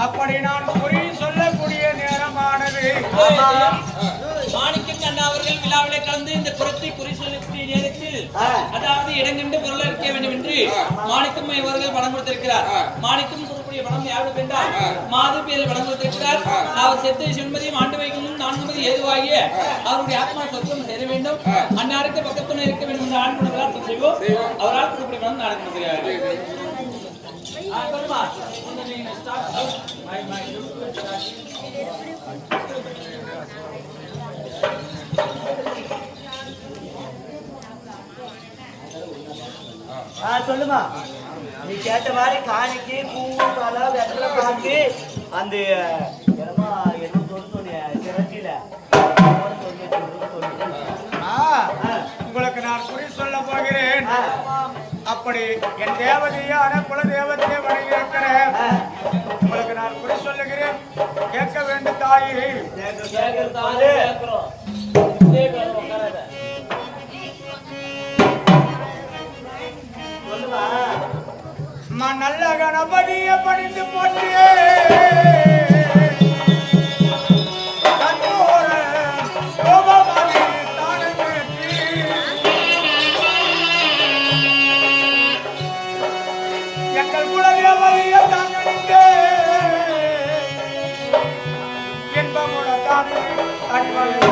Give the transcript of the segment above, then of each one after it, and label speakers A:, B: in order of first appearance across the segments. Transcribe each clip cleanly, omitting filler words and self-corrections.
A: அப்படி நான் குறி சொல்லக்கூடிய நேரமானது.
B: மாணிக்கம் கண்ணா அவர்கள் விழாவிலே கலந்து இந்த குரத்தை குறி சொல்லக்கூடிய நேரத்தில் அதாவது இடங்கண்டு பொருள் இருக்க வேண்டும் என்று மாணிக்கம் அவர்கள் பணம் கொடுத்திருக்கிறார். மாணிக்கம் கொடுக்கூடிய பணம் யாருக்கு என்றால் மாது பேரில் பணம் கொடுத்திருக்கிறார். அவர் செத்து செண்பதியும் ஆண்டு வைக்கும் 4 மதி ஏதுவாகிய அவருடைய ஆத்மா சொர்க்கம் சேர வேண்டும். அன்னாருக்கு பக்கத்துணை இருக்க வேண்டும் என்று ஆண்மனவரால் செய்வோம். அவரால் கொடுக்கூடிய பணம் நாடு கொடுக்கிறார்.
C: சொல்லுமா, நீ கேட்ட மாதிரி காணிக்கு பூ பழம் வெத்தலை பாக்கு அந்த என்னமா என்ன சொன்னிய திரட்டில
A: உங்களுக்கு நான் குறி சொல்ல போகிறேன். அப்படி என் தேவதையான குல தேவத்தையே வணங்கியிருக்கிறேன். உங்களுக்கு நான் குறி சொல்லுகிறேன், கேட்க வேண்டும் தாயே. நல்ல கணபதிய பணிந்து போட்டியே எங்கள் குலதேவதைய தாங்க என்பமுட தானே அடிவாங்க.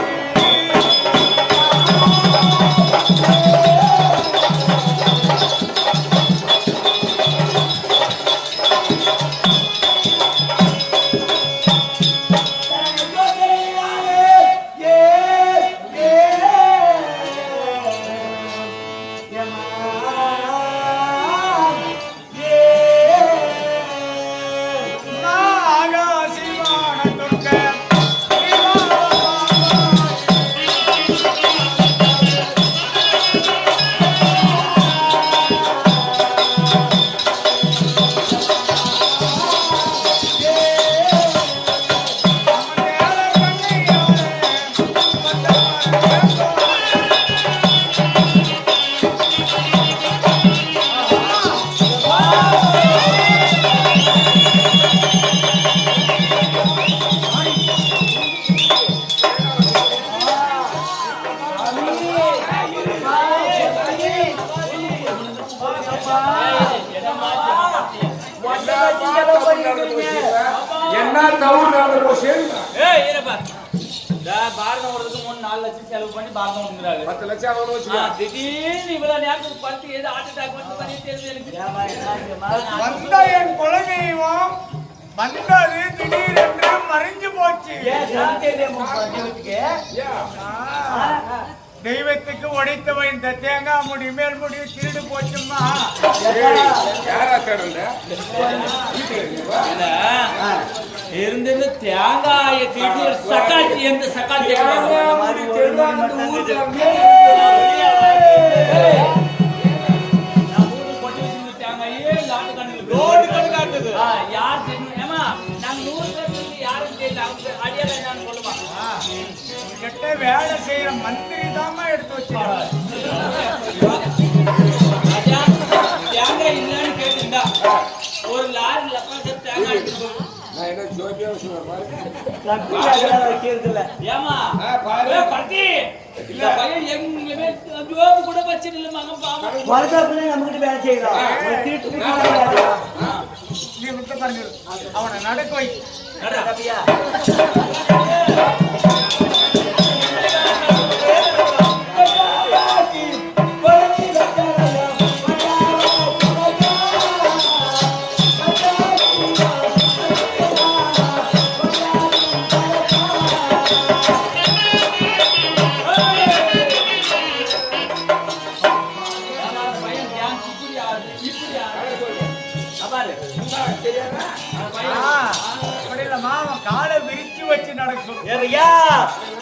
D: என்ன தவறு நடந்து போச்சு?
B: பாரதம் ஓடுறதுக்கு 4 லட்சம் செலவு பண்ணி பாரதம் ஓடுறாரு.
D: 10 லட்சம் அவ்வளவு வச்சு
B: திடீர்னு இவ்வளவு நேரத்துக்கு படுத்து ஏதோ ஹார்ட் அட்டாக் வந்து பண்ணி தெரிஞ்சு
A: வந்த என் குலதெய்வம் வந்தது திடீரென்று மறைஞ்சு போச்சு. தெய்வத்துக்கு உடைத்தவ இந்த தேங்காய் முடி மேல் முடி திருடு போச்சுமா.
B: இருந்தது தேங்காய திருடு சக்காட்சி எந்த சக்காட்சி யார்
A: என்கிட்ட வேலை செய்யற மந்திரி தாமா எடுத்து வச்சிருக்காங்க.
B: ராஜா, தேங்காய் இல்லைன்னு கேட்டுண்டா ஒரு லாரி லப்பாக்க தேங்காய் எடுத்துட்டு போ.
D: நான் என்ன ஜோதியா சொல்றேன் பாரு.
C: லட்டு வேலை வைக்கிறது இல்ல.
B: ஏமா
D: பாரு.
B: ஏய், பட்டி இந்த பையன் எங்களுமே ஜோபு கூட வச்சிட்டு இல்ல மகன் பாவம்.
C: மறுதாப்புல நம்மகிட்ட வேலை செய்யறோம். ஒரு திருட்டு வீட்டுல வேலை செய்யறோம்.
A: நீ விட்டு பாருங்க, அவனை நடக்க வை.
B: நடா.
C: அப்படியா?
B: பையன் டான்ஸ் இப்படி ஆடுது, இப்படி ஆடுது. அப்பாரு, தெரியாதா? அந்த பையன்
A: அப்படி இல்லம்மா, அவன் காலை விரிச்சு வச்சு நடக்க சொல்லு.
C: ஏறியா?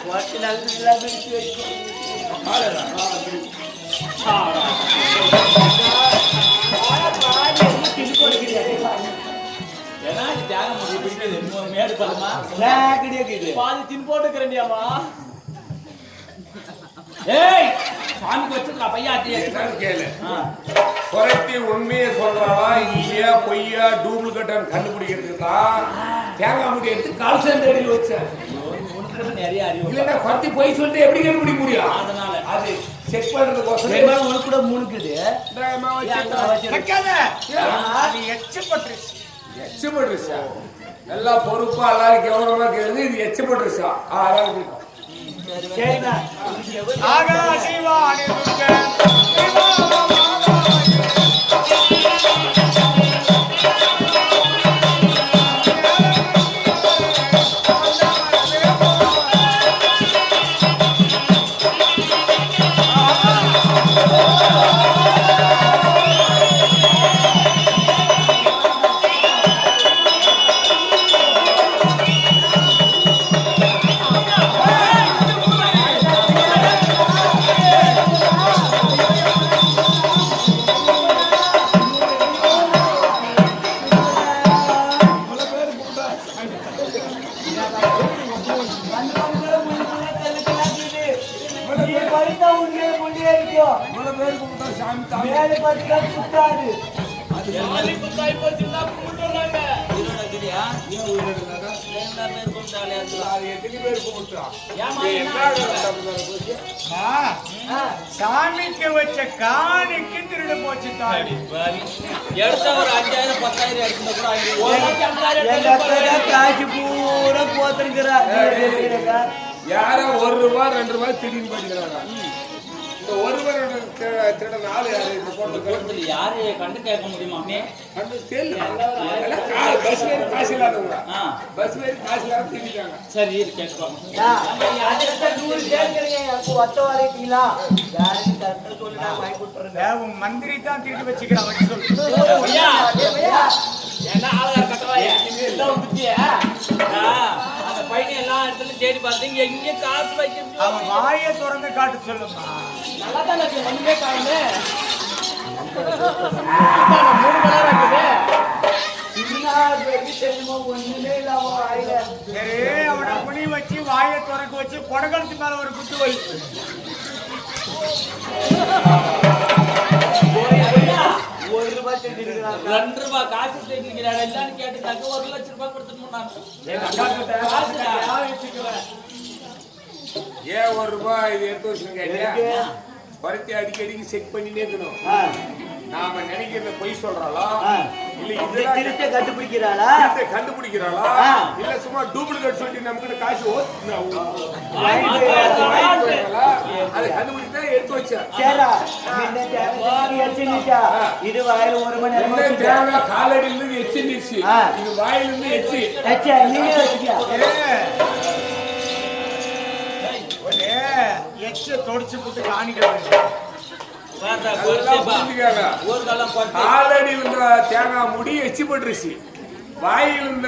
C: உனக்கு நல்லா பிடிச்சு வச்சு.
B: ஏன்னா இது தியாகம் பண்ணி பிடிக்குது. மேடு பல்லமா பாதி தின் போட்டுக்கிறேன்டியாமா. ஏய், சாமிக்கு வச்சிருக்கா பையா
D: என்னன்னு கேளு. குறைத்தி உண்மையை சொல்றாளா இல்லையா பொய்யா டூப்ளிகேட் கண்டுபிடிக்கிறதுக்கு தான் தேங்காய் முடி எடுத்து கால் சேர்ந்து வச்சேன்.
B: நிறைய அறிவு
D: இல்லன்னா குறைத்தி பொய் சொல்லிட்டு எப்படி கண்டுபிடிக்க முடியும்?
B: அதனால
D: அது செக் பண்றதுக்கோசரம்
C: உனக்கு கூட முழுக்குது.
A: வைக்காத. அது எச்சப்பட்டுருச்சு.
D: எச்சப்படுறா நல்லா பொறுப்பா எல்லாரும் கவனமா கேளுங்க. இது எச்சப்படுறா. அதாவது
C: சரிண்ணா.
A: ஆகா சிவானி துர்க்க
C: மேலே பார்த்தா சுத்தாது.
A: சாமிக்கு வச்ச காணிக்கு திருடு போச்சு தாடி.
B: எடுத்த ஒரு 5000 10,000 எடுத்துட்டு கூட
C: எங்க அக்கா காசு பூரா போத்திருக்கிறா.
D: யாரோ ₹1 ₹2 திடீர்னு போயிடுறாங்க. இந்த ₹1 திருட நாலு யாரு இந்த போட்டு
B: யாரு கண்டு கேட்க முடியுமா அண்ணே?
D: கண்டு தெரியல. பஸ் வேறு காசு இல்லாதவங்க. பஸ் வேறு காசு இல்லாத திட்டாங்க.
B: சரி கேட்பாங்க.
A: உன் மந்திரி தான் திருடி வச்சுக்கிறான். வச்சு சொல்லு.
B: என்ன ஆளார் கட்டவாயா எல்லாம் புத்தியா? அந்த பையனை எல்லா இடத்துலயும் தேடி பார்த்தீங்க எங்க காசு வைக்க
A: அவன் வாயை திறந்து காட்டு சொல்லுமா.
B: நல்லா தான் இருக்கு. ஒண்ணுமே காணுமே. 3 மணி நேரம் இருக்குது.
A: சரி, அவனை குனி வச்சு வாயை திறக்க வச்சு கொடகலத்து மேல ஒரு குத்து வை.
B: ₹2 காசு சேர்க்கிறாரு எல்லாரும் கேட்டுட்டாங்க. ₹1,00,000 கொடுத்துட்டு
D: ஏன் ₹1 இது எடுத்து வச்சுருங்க. பருத்தி அடிக்கடிக்கு செக் பண்ணினே இருக்கணும். நாம நினைக்கிறத பொய் சொல்றாளா இல்ல
C: திருத்த கண்டுபிடிக்கிறாளா
D: கண்டுபிடிக்கிறாளா இல்ல சும்மா டூப்ளிகேட் சொல்லி நமக்கு காசு அதை கண்டுபிடிச்சா எடுத்து வச்சா
C: இது வாயில 1 மணி நேரம்
D: காலடியில இருந்து எச்சிருந்துச்சு. இது வாயில இருந்து எச்சி
A: எச்ச தொடச்சு போட்டு காணிக்க
D: காலடி இருந்த தேங்காய் முடி எச்சி பட்டுருச்சு. வாயில் இருந்த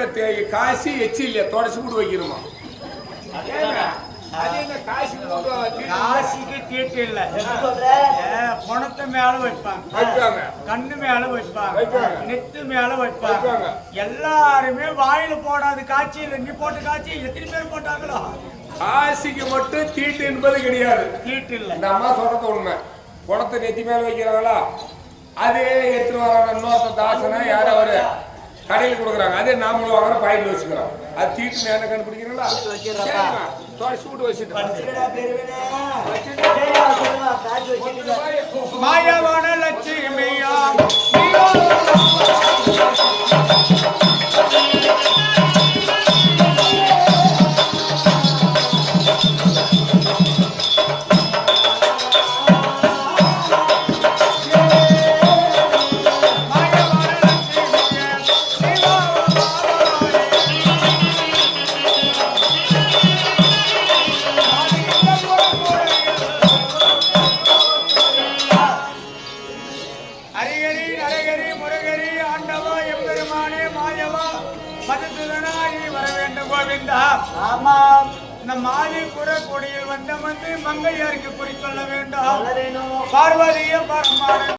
D: காசு எச்சி இல்லையா தொடச்சு போட்டு வைக்கணுமா?
A: காசிக்கு தீட்டு இல்ல. பணத்தை மேல வைப்பாங்க, கண்ணு மேல வைப்பாங்க, நெத்து மேல வைப்பாங்க. எல்லாருமே வாயில போடாத காட்சி இல்ல. நீ போட்ட காட்சி எத்தனை பேர் போட்டாங்களோ
D: காசிக்கு மட்டும் தீட்டு என்பது கிடையாது.
A: தீட்டு இல்ல.
D: இந்த அம்மா சொல்றது உண்மை. குணத்தை நெத்தி மேல வைக்கிறாங்களா, அதே எடுத்துட்டு வராங்க. இன்னொருத்த தாசனை யாரும் அவரு கடையில் கொடுக்குறாங்க, அதே நாமளும் வாங்குற பாயிண்ட் வச்சுக்கிறோம். அது தீட்டு நேரம் கண்டுபிடிக்கிறீங்களா? சூட்டு வச்சுட்டு
A: மாயவான லட்சுமியா கொடியில் வந்த வந்து மங்கையாருக்கு குறி சொல்ல வேண்டும். பார்வதிய பரமான